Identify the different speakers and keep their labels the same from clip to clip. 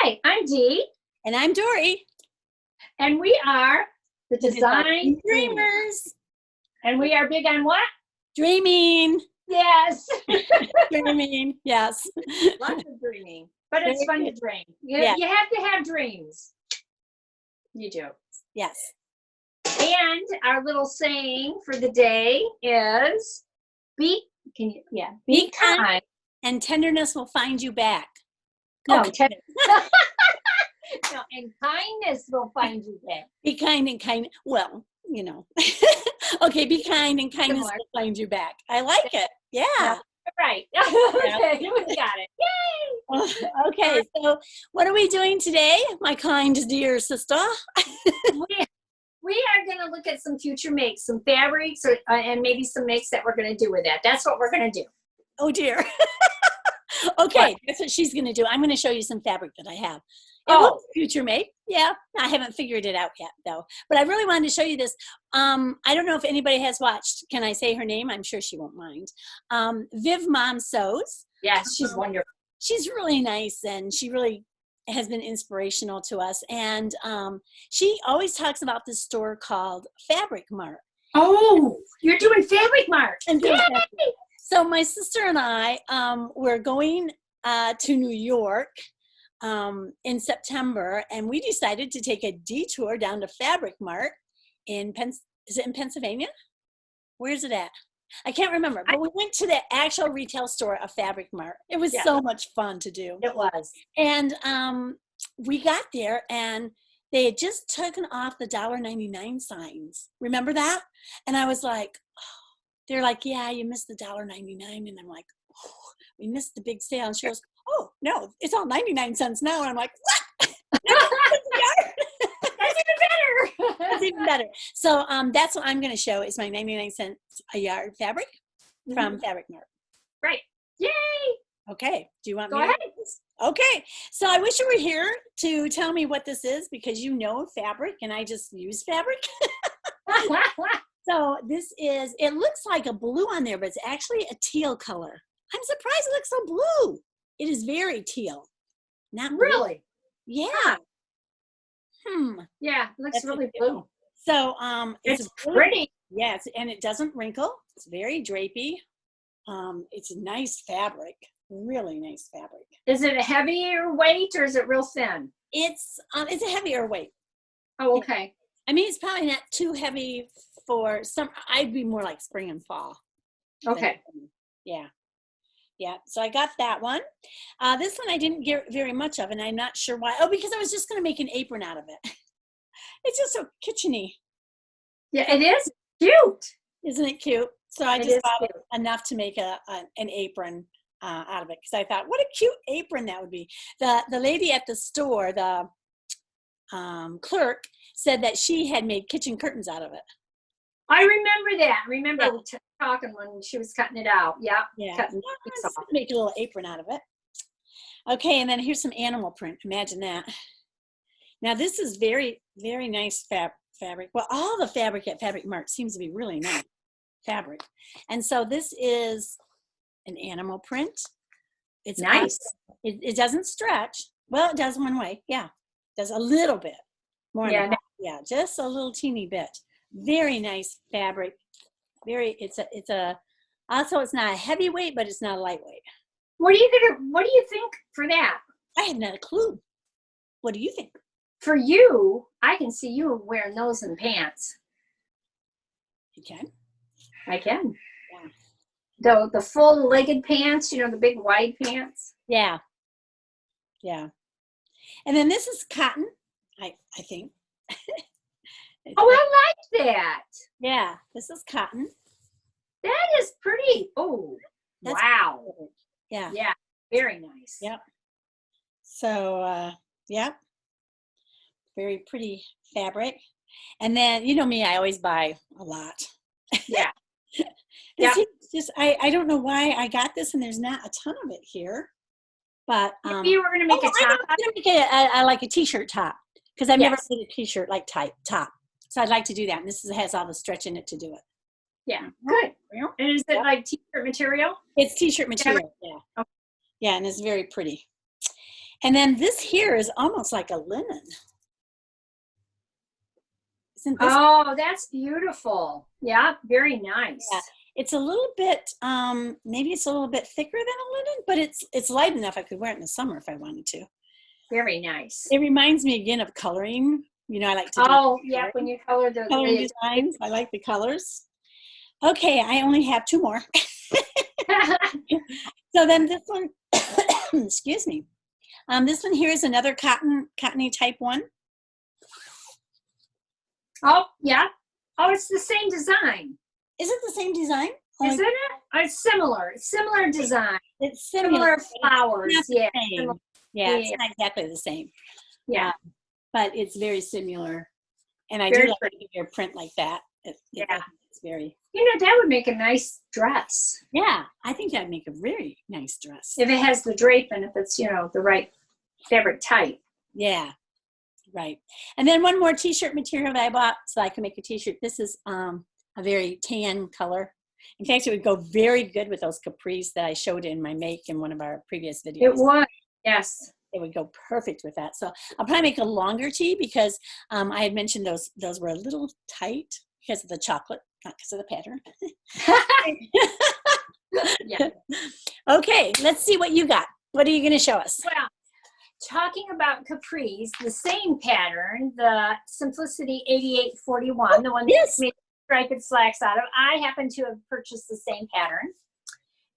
Speaker 1: Hi, I'm Dee,
Speaker 2: And I'm Dory,
Speaker 1: and we are the
Speaker 2: the
Speaker 1: Design
Speaker 2: Design
Speaker 1: Dreamers.
Speaker 2: Dreamers.
Speaker 1: And we are big on what?
Speaker 2: Dreaming.
Speaker 1: Yes.
Speaker 2: Dreaming. Yes.
Speaker 1: Lots of dreaming, but it's
Speaker 2: Very
Speaker 1: fun
Speaker 2: good.
Speaker 1: to dream.
Speaker 2: Yeah.
Speaker 1: You have to have dreams. You do.
Speaker 2: Yes.
Speaker 1: And our little saying for the day is be kind.
Speaker 2: And tenderness will find you back.
Speaker 1: No,
Speaker 2: Okay.
Speaker 1: no, and kindness will find you back.
Speaker 2: Be kind and kind. Well, okay, be kind and kindness
Speaker 1: Similar.
Speaker 2: will find you back. I like it. Yeah.
Speaker 1: No, right. Okay, we got it. Yay!
Speaker 2: Okay, so what are we doing today, my kind dear sister?
Speaker 1: We are going to look at some future makes, some fabrics, and maybe some makes that we're going to do with that. That's what we're going to do.
Speaker 2: Oh, dear. Okay, that's what she's going to do. I'm going to show you some fabric that I have. Future make. Yeah, I haven't figured it out yet, though. But I really wanted to show you this. I don't know if anybody has watched. Can I say her name? I'm sure she won't mind. Viv Mom Sews.
Speaker 1: Yes, she's wonderful.
Speaker 2: She's really nice, and she really has been inspirational to us. And she always talks about this store called Fabric Mart.
Speaker 1: Oh, you're doing Fabric Mart.
Speaker 2: So my sister and I were going to New York in September, and we decided to take a detour down to Fabric Mart in is it in Pennsylvania? Where is it at? I can't remember, but we went to the actual retail store of Fabric Mart. It was so much fun to do.
Speaker 1: It was.
Speaker 2: And we got there, and they had just taken off the $1.99 signs. Remember that? And I was like, they're like, yeah, you missed the $1.99. And I'm like, oh, we missed the big sale. And she goes, oh, no, it's all 99 cents now. And I'm like, what?
Speaker 1: That's even better.
Speaker 2: That's even better. So that's what I'm going to show is my 99 cents a yard fabric from Fabric Mart.
Speaker 1: Right. Yay.
Speaker 2: Okay. Do you want
Speaker 1: me
Speaker 2: to
Speaker 1: Go ahead.
Speaker 2: Okay. So I wish you were here to tell me what this is because you know fabric and I just use fabric. So this is, it looks like a blue on there, but it's actually a teal color. I'm surprised it looks so blue. It is very teal. Not
Speaker 1: really?
Speaker 2: Yeah.
Speaker 1: Yeah, it looks really blue.
Speaker 2: So
Speaker 1: it's pretty.
Speaker 2: Yes, and it doesn't wrinkle. It's very drapey. It's a nice fabric. Really nice fabric.
Speaker 1: Is it a heavier weight or is it real thin?
Speaker 2: It's a heavier weight.
Speaker 1: Oh, okay.
Speaker 2: I mean, it's probably not too heavy for some. I'd be more like spring and fall.
Speaker 1: Okay.
Speaker 2: Yeah. So I got that one. This one I didn't get very much of, and I'm not sure why. Oh, because I was just going to make an apron out of it. It's just so kitcheny.
Speaker 1: Yeah, it is cute.
Speaker 2: Isn't it cute? So I just bought enough to make an apron out of it because I thought, what a cute apron that would be. The lady at the store, the clerk, said that she had made kitchen curtains out of it.
Speaker 1: I remember that. I remember talking when she was cutting it out. Yeah.
Speaker 2: Make a little apron out of it. Okay, and then here's some animal print. Imagine that. Now this is very, very nice fabric. Well, all the fabric at Fabric Mart seems to be really nice fabric. And so this is an animal print. It's
Speaker 1: nice.
Speaker 2: It doesn't stretch. Well, it does one way. Yeah, it does a little bit more. Yeah, just a little teeny bit. Very nice fabric. It's also it's not a heavyweight, but it's not a lightweight.
Speaker 1: What do you think for that?
Speaker 2: I have not a clue. What do you think?
Speaker 1: For you, I can see you wearing those in pants.
Speaker 2: You can?
Speaker 1: I can. Yeah. The full legged pants, the big wide pants.
Speaker 2: Yeah. Yeah. And then this is cotton, I think.
Speaker 1: Oh, I like that.
Speaker 2: Yeah, this is cotton.
Speaker 1: That is pretty. Oh, wow.
Speaker 2: Pretty. Yeah.
Speaker 1: Yeah, very nice.
Speaker 2: Yep. So, yep. Very pretty fabric. And then, you know me, I always buy a lot.
Speaker 1: Yeah.
Speaker 2: I don't know why I got this and there's not a ton of it here. But
Speaker 1: maybe you were going to make a top.
Speaker 2: I'm going to make like a t-shirt top because I've never made a t-shirt like top. So I'd like to do that. And this has all the stretch in it to do it.
Speaker 1: Yeah, good. And is it like t-shirt material?
Speaker 2: It's t-shirt material, yeah. Okay. Yeah, and it's very pretty. And then this here is almost like a linen. Isn't this?
Speaker 1: Oh, that's beautiful. Yeah, very nice.
Speaker 2: Yeah. It's a little bit, maybe it's a little bit thicker than a linen, but it's light enough I could wear it in the summer if I wanted to.
Speaker 1: Very nice.
Speaker 2: It reminds me again of coloring. You know, I like to do
Speaker 1: Oh, yeah, when you color the
Speaker 2: coloring designs. I like the colors. Okay, I only have 2 more. So then this one, excuse me. This one here is another cottony type one.
Speaker 1: Oh, yeah. Oh, it's the same design.
Speaker 2: Is it the same design?
Speaker 1: Isn't it? It's similar. It's similar design.
Speaker 2: It's
Speaker 1: Similar flowers.
Speaker 2: It's not the
Speaker 1: Yeah.
Speaker 2: same. Yeah, it's not exactly the same.
Speaker 1: Yeah.
Speaker 2: But it's very similar. And I
Speaker 1: Very
Speaker 2: do like
Speaker 1: pretty.
Speaker 2: your print like that.
Speaker 1: Yeah.
Speaker 2: It's very,
Speaker 1: You know, that would make a nice dress.
Speaker 2: yeah, I think that'd make a very nice dress.
Speaker 1: If it has the drape and if it's, you know, the right fabric type.
Speaker 2: Yeah, right. And then one more t-shirt material that I bought so I can make a t-shirt. This is a very tan color. In fact, it would go very good with those capris that I showed in my make in one of our previous videos.
Speaker 1: It would. Yes.
Speaker 2: It would go perfect with that. So I'll probably make a longer tee because I had mentioned those were a little tight because of the chocolate, not because of the pattern.
Speaker 1: Yeah.
Speaker 2: Okay, let's see what you got. What are you going to show us?
Speaker 1: Well, talking about capris, the same pattern, the Simplicity 8841, the one that
Speaker 2: Yes.
Speaker 1: made striped slacks out of, I happen to have purchased the same pattern.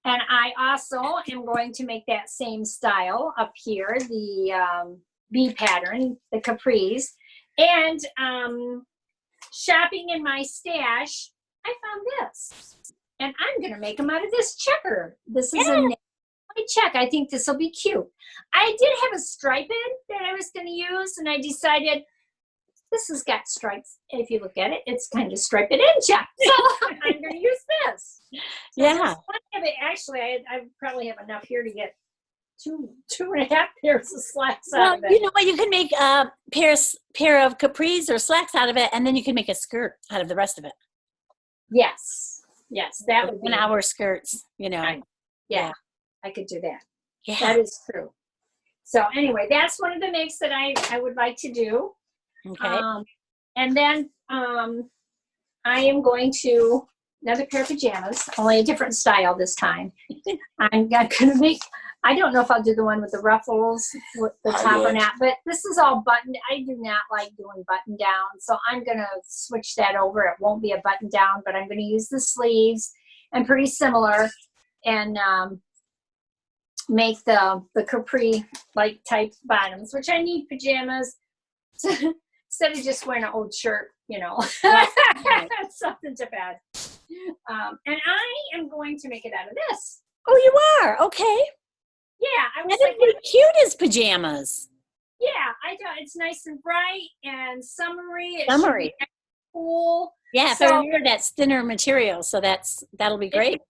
Speaker 1: And I also am going to make that same style up here, the B pattern, the capris. And shopping in my stash, I found this. And I'm going to make them out of this checker. This is a check. I think this will be cute. I did have a striped that I was going to use, and I decided this has got stripes. If you look at it, it's kind of striped and check. So I'm going to use this. So
Speaker 2: Yeah.
Speaker 1: actually, I probably have enough here to get two and a half pairs of slacks out
Speaker 2: Well,
Speaker 1: of it.
Speaker 2: you know what? You can make a pair of capris or slacks out of it, and then you can make a skirt out of the rest of it.
Speaker 1: Yes, that would be
Speaker 2: 1 hour skirts, you know.
Speaker 1: Right. Yeah, I could do that.
Speaker 2: Yeah.
Speaker 1: That is true. So anyway, that's one of the makes that I would like to do.
Speaker 2: Okay.
Speaker 1: And then I am going to another pair of pajamas, only a different style this time. I'm going to make, I don't know if I'll do the one with the ruffles with the top or not, but this is all buttoned. I do not like doing button down, so I'm going to switch that over. It won't be a button down, but I'm going to use the sleeves and pretty similar and make the capri like type bottoms, which I need pajamas. Instead of just wearing an old shirt, you know, something to bed. And I am going to make it out of this.
Speaker 2: Oh, you are? Okay.
Speaker 1: Yeah, I was
Speaker 2: That
Speaker 1: like,
Speaker 2: is really cute as pajamas.
Speaker 1: yeah, I thought it's nice and bright and summery. It
Speaker 2: Summery.
Speaker 1: should be cool.
Speaker 2: Yeah,
Speaker 1: So-
Speaker 2: so I remember that's thinner material, so that'll be great.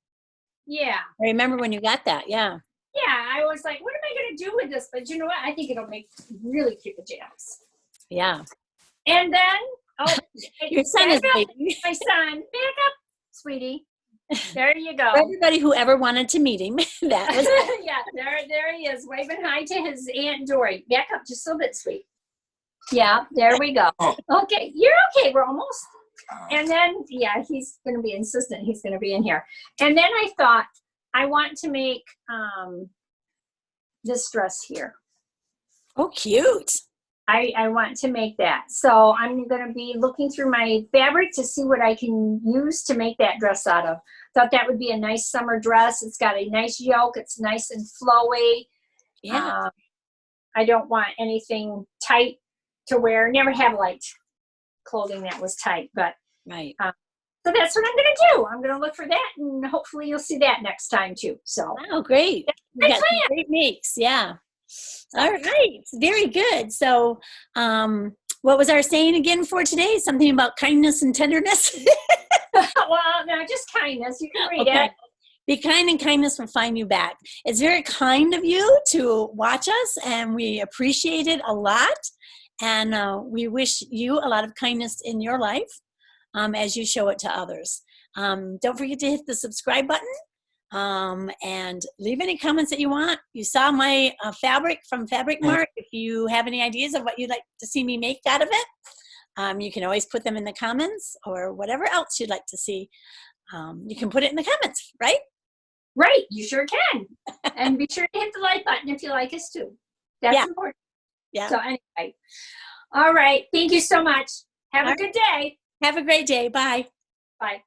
Speaker 1: Yeah.
Speaker 2: I remember when you got that, yeah.
Speaker 1: Yeah, I was like, what am I going to do with this? But you know what? I think it'll make really cute pajamas.
Speaker 2: Yeah.
Speaker 1: And then,
Speaker 2: Your son is
Speaker 1: back up,
Speaker 2: waiting.
Speaker 1: my son, back up, sweetie. There you go.
Speaker 2: For everybody who ever wanted to meet him, that was
Speaker 1: Yeah, there he is, waving hi to his Aunt Dory. Back up just a little bit, sweet. Yeah, there we go. Okay, you're okay. We're almost. And then, yeah, he's going to be insistent. He's going to be in here. And then I thought, I want to make this dress here.
Speaker 2: oh cute.
Speaker 1: I want to make that. So I'm going to be looking through my fabric to see what I can use to make that dress out of. Thought that would be a nice summer dress. It's got a nice yoke. It's nice and flowy.
Speaker 2: Yeah.
Speaker 1: I don't want anything tight to wear. Never have liked clothing that was tight, but
Speaker 2: Right.
Speaker 1: so that's what I'm going to do. I'm going to look for that, and hopefully you'll see that next time too. So
Speaker 2: Oh, great.
Speaker 1: my
Speaker 2: You got some great makes, yeah. All right, very good. So, what was our saying again for today? Something about kindness and tenderness?
Speaker 1: well, no, just kindness. You can read it.
Speaker 2: Be kind and kindness will find you back. It's very kind of you to watch us, and we appreciate it a lot. And we wish you a lot of kindness in your life as you show it to others. Don't forget to hit the subscribe button. And leave any comments that you want. You saw my fabric from Fabric Mart. If you have any ideas of what you'd like to see me make out of it, you can always put them in the comments, or whatever else you'd like to see. You can put it in the comments, right?
Speaker 1: Right, you sure can. And be sure to hit the like button if you like us too. That's important.
Speaker 2: Yeah.
Speaker 1: So anyway, all right. Thank you so much. Have a good day.
Speaker 2: Have a great day. Bye.
Speaker 1: Bye.